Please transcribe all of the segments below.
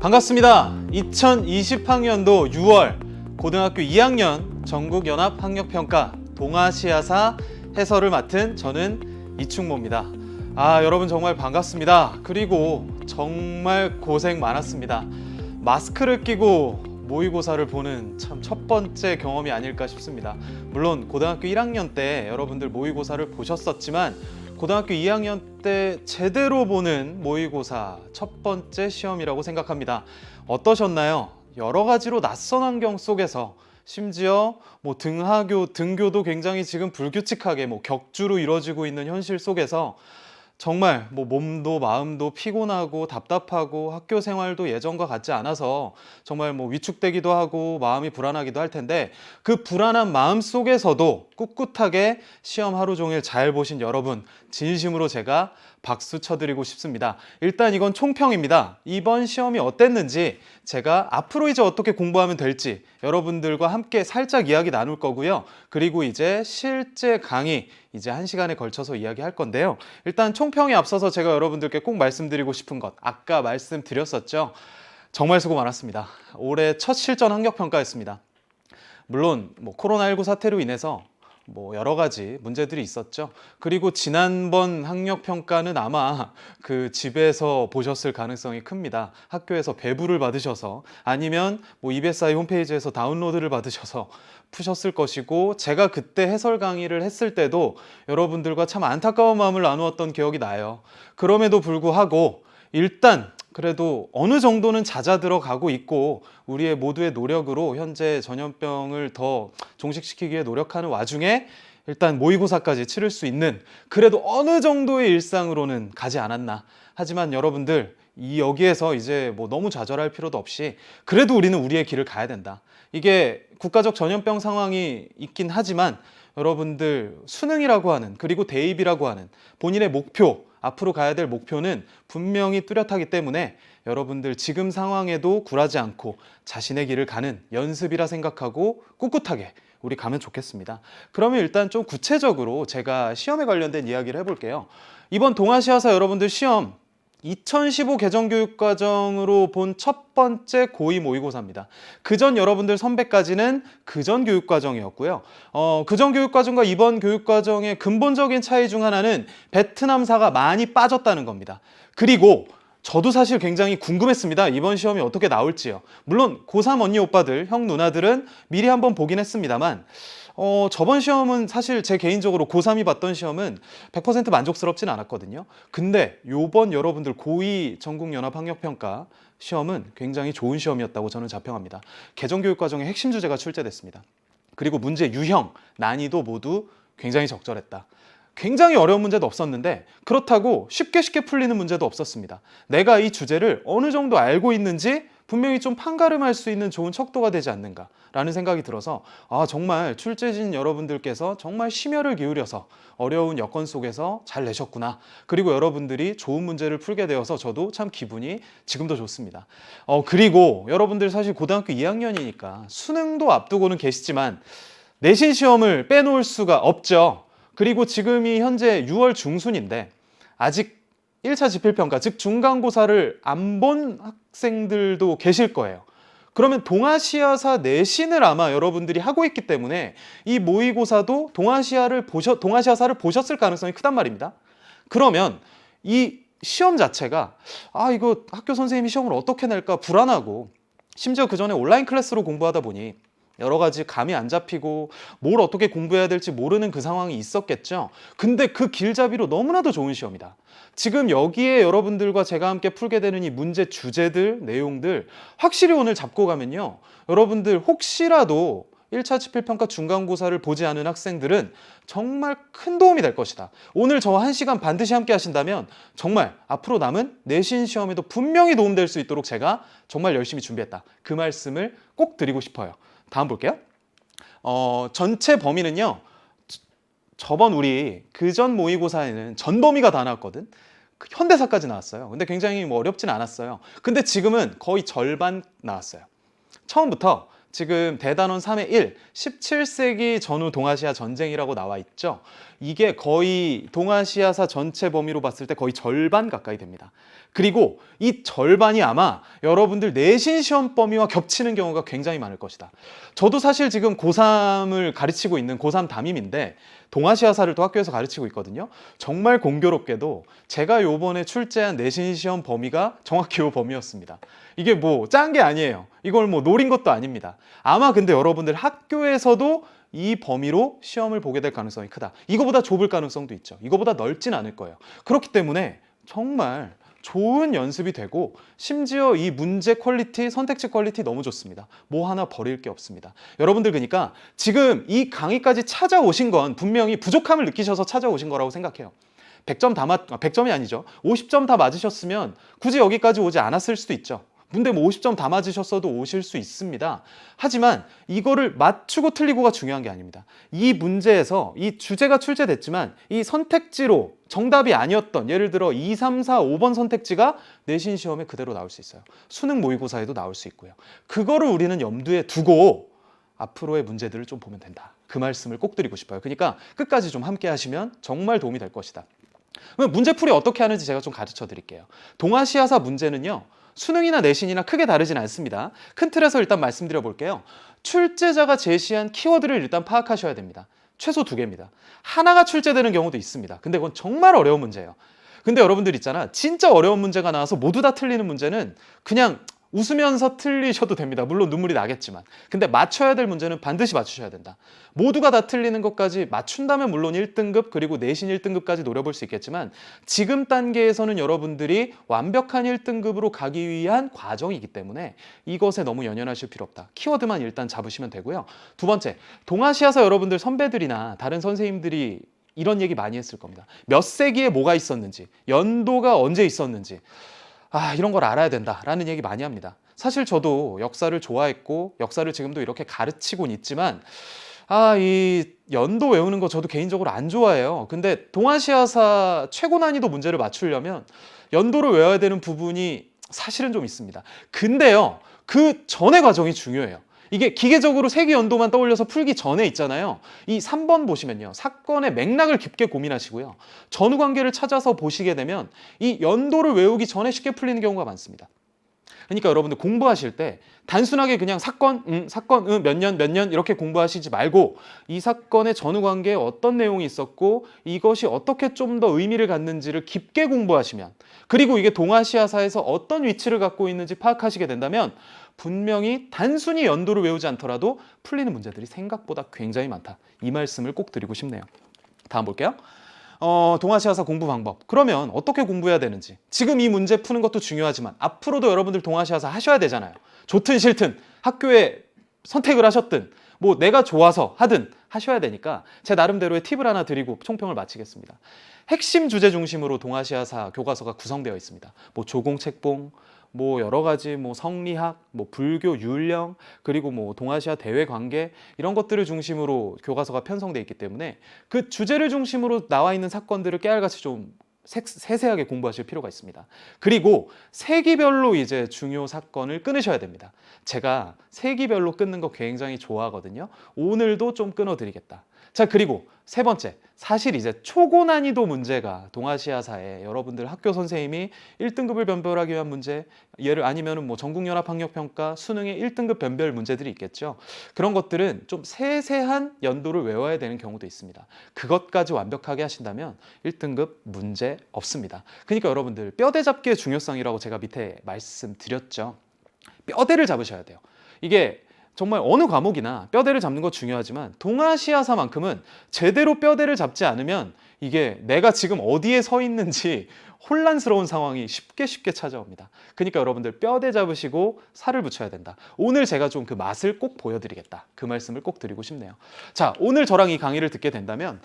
반갑습니다. 2020학년도 6월 고등학교 2학년 전국연합학력평가 동아시아사 해설을 맡은 저는 이충모입니다. 여러분 정말 반갑습니다. 그리고 정말 고생 많았습니다. 마스크를 끼고 모의고사를 보는 참 첫 번째 경험이 아닐까 싶습니다. 물론 고등학교 1학년 때 여러분들 모의고사를 보셨었지만 고등학교 2학년 때 제대로 보는 모의고사 첫 번째 시험이라고 생각합니다. 어떠셨나요? 여러 가지로 낯선 환경 속에서 심지어 등교도 굉장히 지금 불규칙하게 격주로 이루어지고 있는 현실 속에서 정말 몸도 마음도 피곤하고 답답하고 학교 생활도 예전과 같지 않아서 정말 위축되기도 하고 마음이 불안하기도 할 텐데, 그 불안한 마음 속에서도 꿋꿋하게 시험 하루 종일 잘 보신 여러분 진심으로 제가 박수 쳐드리고 싶습니다. 일단 이건 총평입니다. 이번 시험이 어땠는지, 제가 앞으로 이제 어떻게 공부하면 될지 여러분들과 함께 살짝 이야기 나눌 거고요. 그리고 이제 실제 강의 이제 1시간에 걸쳐서 이야기할 건데요. 일단 총평에 앞서서 제가 여러분들께 꼭 말씀드리고 싶은 것, 아까 말씀드렸었죠. 정말 수고 많았습니다. 올해 첫 실전 학력평가였습니다. 물론 코로나19 사태로 인해서 여러 가지 문제들이 있었죠. 그리고 지난번 학력평가는 아마 그 집에서 보셨을 가능성이 큽니다. 학교에서 배부를 받으셔서 아니면 EBSI 홈페이지에서 다운로드를 받으셔서 푸셨을 것이고, 제가 그때 해설 강의를 했을 때도 여러분들과 참 안타까운 마음을 나누었던 기억이 나요. 그럼에도 불구하고 일단 그래도 어느 정도는 잦아들어 가고 있고, 우리의 모두의 노력으로 현재 전염병을 더 종식시키기 위해 노력하는 와중에 일단 모의고사까지 치를 수 있는, 그래도 어느 정도의 일상으로는 가지 않았나. 하지만 여러분들 여기에서 이제 너무 좌절할 필요도 없이 그래도 우리는 우리의 길을 가야 된다. 이게 국가적 전염병 상황이 있긴 하지만 여러분들 수능이라고 하는, 그리고 대입이라고 하는 본인의 목표, 앞으로 가야 될 목표는 분명히 뚜렷하기 때문에 여러분들 지금 상황에도 굴하지 않고 자신의 길을 가는 연습이라 생각하고 꿋꿋하게 우리 가면 좋겠습니다. 그러면 일단 좀 구체적으로 제가 시험에 관련된 이야기를 해볼게요. 이번 동아시아사 여러분들 시험 2015 개정교육과정으로 본 첫 번째 고2 모의고사입니다. 그전 여러분들 선배까지는 그전 교육과정이었고요. 그전 교육과정과 이번 교육과정의 근본적인 차이 중 하나는 베트남사가 많이 빠졌다는 겁니다. 그리고 저도 사실 굉장히 궁금했습니다. 이번 시험이 어떻게 나올지요. 물론 고3 언니 오빠들, 형 누나들은 미리 한번 보긴 했습니다만 저번 시험은 사실 제 개인적으로 고3이 봤던 시험은 100% 만족스럽진 않았거든요. 근데 요번 여러분들 고2 전국연합학력평가 시험은 굉장히 좋은 시험이었다고 저는 자평합니다. 개정교육과정의 핵심 주제가 출제됐습니다. 그리고 문제 유형, 난이도 모두 굉장히 적절했다. 굉장히 어려운 문제도 없었는데 그렇다고 쉽게 풀리는 문제도 없었습니다. 내가 이 주제를 어느 정도 알고 있는지 분명히 좀 판가름할 수 있는 좋은 척도가 되지 않는가라는 생각이 들어서 정말 출제진 여러분들께서 정말 심혈을 기울여서 어려운 여건 속에서 잘 내셨구나. 그리고 여러분들이 좋은 문제를 풀게 되어서 저도 참 기분이 지금도 좋습니다. 그리고 여러분들 사실 고등학교 2학년이니까 수능도 앞두고는 계시지만 내신 시험을 빼놓을 수가 없죠. 그리고 지금이 현재 6월 중순인데 아직 1차 지필평가, 즉 중간고사를 안 본 학생들도 계실 거예요. 그러면 동아시아사 내신을 아마 여러분들이 하고 있기 때문에 이 모의고사도 동아시아사를 보셨을 가능성이 크단 말입니다. 그러면 이 시험 자체가 이거 학교 선생님이 시험을 어떻게 낼까 불안하고, 심지어 그 전에 온라인 클래스로 공부하다 보니 여러 가지 감이 안 잡히고 뭘 어떻게 공부해야 될지 모르는 그 상황이 있었겠죠. 근데 그 길잡이로 너무나도 좋은 시험이다. 지금 여기에 여러분들과 제가 함께 풀게 되는 이 문제 주제들, 내용들 확실히 오늘 잡고 가면요, 여러분들 혹시라도 1차 지필평가 중간고사를 보지 않은 학생들은 정말 큰 도움이 될 것이다. 오늘 저와 1시간 반드시 함께 하신다면 정말 앞으로 남은 내신 시험에도 분명히 도움될 수 있도록 제가 정말 열심히 준비했다. 그 말씀을 꼭 드리고 싶어요. 다음 볼게요. 전체 범위는요, 저번 우리 그전 모의고사에는 전범위가 다 나왔거든. 현대사까지 나왔어요. 근데 굉장히 어렵진 않았어요. 근데 지금은 거의 절반 나왔어요. 처음부터 지금 대단원 3의 1, 17세기 전후 동아시아 전쟁이라고 나와 있죠. 이게 거의 동아시아사 전체 범위로 봤을 때 거의 절반 가까이 됩니다. 그리고 이 절반이 아마 여러분들 내신 시험 범위와 겹치는 경우가 굉장히 많을 것이다. 저도 사실 지금 고3을 가르치고 있는 고3 담임인데 동아시아사를 또 학교에서 가르치고 있거든요. 정말 공교롭게도 제가 요번에 출제한 내신 시험 범위가 정확히 요 범위였습니다. 이게 뭐 짠 게 아니에요. 이걸 뭐 노린 것도 아닙니다. 아마 근데 여러분들 학교에서도 이 범위로 시험을 보게 될 가능성이 크다. 이거보다 좁을 가능성도 있죠. 이거보다 넓진 않을 거예요. 그렇기 때문에 정말 좋은 연습이 되고 심지어 이 문제 퀄리티, 선택지 퀄리티 너무 좋습니다. 뭐 하나 버릴 게 없습니다. 여러분들 그러니까 지금 이 강의까지 찾아오신 건 분명히 부족함을 느끼셔서 찾아오신 거라고 생각해요. 100점이 아니죠. 50점 다 맞으셨으면 굳이 여기까지 오지 않았을 수도 있죠. 근데 뭐 50점 다 맞으셨어도 오실 수 있습니다. 하지만 이거를 맞추고 틀리고가 중요한 게 아닙니다. 이 문제에서 이 주제가 출제됐지만 이 선택지로 정답이 아니었던 예를 들어 2, 3, 4, 5번 선택지가 내신 시험에 그대로 나올 수 있어요. 수능 모의고사에도 나올 수 있고요. 그거를 우리는 염두에 두고 앞으로의 문제들을 좀 보면 된다. 그 말씀을 꼭 드리고 싶어요. 그러니까 끝까지 좀 함께 하시면 정말 도움이 될 것이다. 그럼 문제풀이 어떻게 하는지 제가 좀 가르쳐 드릴게요. 동아시아사 문제는요. 수능이나 내신이나 크게 다르진 않습니다. 큰 틀에서 일단 말씀드려 볼게요. 출제자가 제시한 키워드를 일단 파악하셔야 됩니다. 최소 2개입니다. 하나가 출제되는 경우도 있습니다. 근데 그건 정말 어려운 문제예요. 근데 여러분들 있잖아. 진짜 어려운 문제가 나와서 모두 다 틀리는 문제는 그냥 웃으면서 틀리셔도 됩니다. 물론 눈물이 나겠지만. 근데 맞춰야 될 문제는 반드시 맞추셔야 된다. 모두가 다 틀리는 것까지 맞춘다면 물론 1등급 그리고 내신 1등급까지 노려볼 수 있겠지만 지금 단계에서는 여러분들이 완벽한 1등급으로 가기 위한 과정이기 때문에 이것에 너무 연연하실 필요 없다. 키워드만 일단 잡으시면 되고요. 두 번째, 동아시아사 여러분들 선배들이나 다른 선생님들이 이런 얘기 많이 했을 겁니다. 몇 세기에 뭐가 있었는지, 연도가 언제 있었는지 이런 걸 알아야 된다라는 얘기 많이 합니다. 사실 저도 역사를 좋아했고 역사를 지금도 이렇게 가르치곤 있지만 이 연도 외우는 거 저도 개인적으로 안 좋아해요. 근데 동아시아사 최고 난이도 문제를 맞추려면 연도를 외워야 되는 부분이 사실은 좀 있습니다. 근데요, 그 전의 과정이 중요해요. 이게 기계적으로 세기 연도만 떠올려서 풀기 전에 있잖아요. 이 3번 보시면요. 사건의 맥락을 깊게 고민하시고요. 전후 관계를 찾아서 보시게 되면 이 연도를 외우기 전에 쉽게 풀리는 경우가 많습니다. 그러니까 여러분들 공부하실 때 단순하게 그냥 사건, 몇 년 이렇게 공부하시지 말고 이 사건의 전후 관계에 어떤 내용이 있었고 이것이 어떻게 좀 더 의미를 갖는지를 깊게 공부하시면 그리고 이게 동아시아사에서 어떤 위치를 갖고 있는지 파악하시게 된다면 분명히 단순히 연도를 외우지 않더라도 풀리는 문제들이 생각보다 굉장히 많다. 이 말씀을 꼭 드리고 싶네요. 다음 볼게요. 동아시아사 공부 방법. 그러면 어떻게 공부해야 되는지. 지금 이 문제 푸는 것도 중요하지만 앞으로도 여러분들 동아시아사 하셔야 되잖아요. 좋든 싫든 학교에 선택을 하셨든 뭐 내가 좋아서 하든 하셔야 되니까 제 나름대로의 팁을 하나 드리고 총평을 마치겠습니다. 핵심 주제 중심으로 동아시아사 교과서가 구성되어 있습니다. 뭐 조공책봉, 뭐 여러 가지 뭐 성리학, 뭐 불교 윤령, 그리고 뭐 동아시아 대외 관계 이런 것들을 중심으로 교과서가 편성되어 있기 때문에 그 주제를 중심으로 나와 있는 사건들을 깨알같이 좀 세세하게 공부하실 필요가 있습니다. 그리고 세기별로 이제 중요 사건을 끊으셔야 됩니다. 제가 세기별로 끊는 거 굉장히 좋아하거든요. 오늘도 좀 끊어드리겠다. 자, 그리고 세 번째, 사실 이제 초고 난이도 문제가 동아시아사에 여러분들 학교 선생님이 1등급을 변별하기 위한 문제, 예를 아니면은 뭐 전국연합학력평가 수능의 1등급 변별 문제들이 있겠죠. 그런 것들은 좀 세세한 연도를 외워야 되는 경우도 있습니다. 그것까지 완벽하게 하신다면 1등급 문제 없습니다. 그러니까 여러분들 뼈대 잡기의 중요성이라고 제가 밑에 말씀드렸죠. 뼈대를 잡으셔야 돼요. 이게 정말 어느 과목이나 뼈대를 잡는 거 중요하지만 동아시아사만큼은 제대로 뼈대를 잡지 않으면 이게 내가 지금 어디에 서 있는지 혼란스러운 상황이 쉽게 찾아옵니다. 그러니까 여러분들 뼈대 잡으시고 살을 붙여야 된다. 오늘 제가 좀 그 맛을 꼭 보여드리겠다. 그 말씀을 꼭 드리고 싶네요. 자, 오늘 저랑 이 강의를 듣게 된다면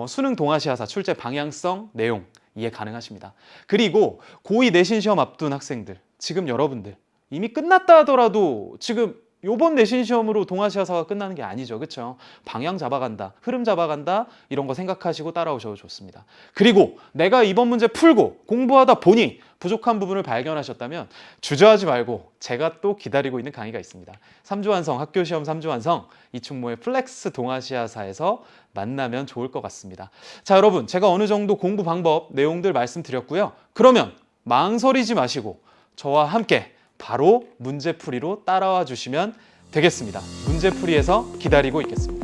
수능 동아시아사 출제 방향성, 내용 이해 가능하십니다. 그리고 고2 내신 시험 앞둔 학생들, 지금 여러분들 이미 끝났다 하더라도 지금 요번 내신 시험으로 동아시아사가 끝나는 게 아니죠. 그렇죠? 방향 잡아간다, 흐름 잡아간다 이런 거 생각하시고 따라오셔도 좋습니다. 그리고 내가 이번 문제 풀고 공부하다 보니 부족한 부분을 발견하셨다면 주저하지 말고 제가 또 기다리고 있는 강의가 있습니다. 3주 완성, 학교 시험 3주 완성, 이충모의 플렉스 동아시아사에서 만나면 좋을 것 같습니다. 자, 여러분, 제가 어느 정도 공부 방법, 내용들 말씀드렸고요. 그러면 망설이지 마시고 저와 함께 바로 문제풀이로 따라와 주시면 되겠습니다. 문제풀이에서 기다리고 있겠습니다.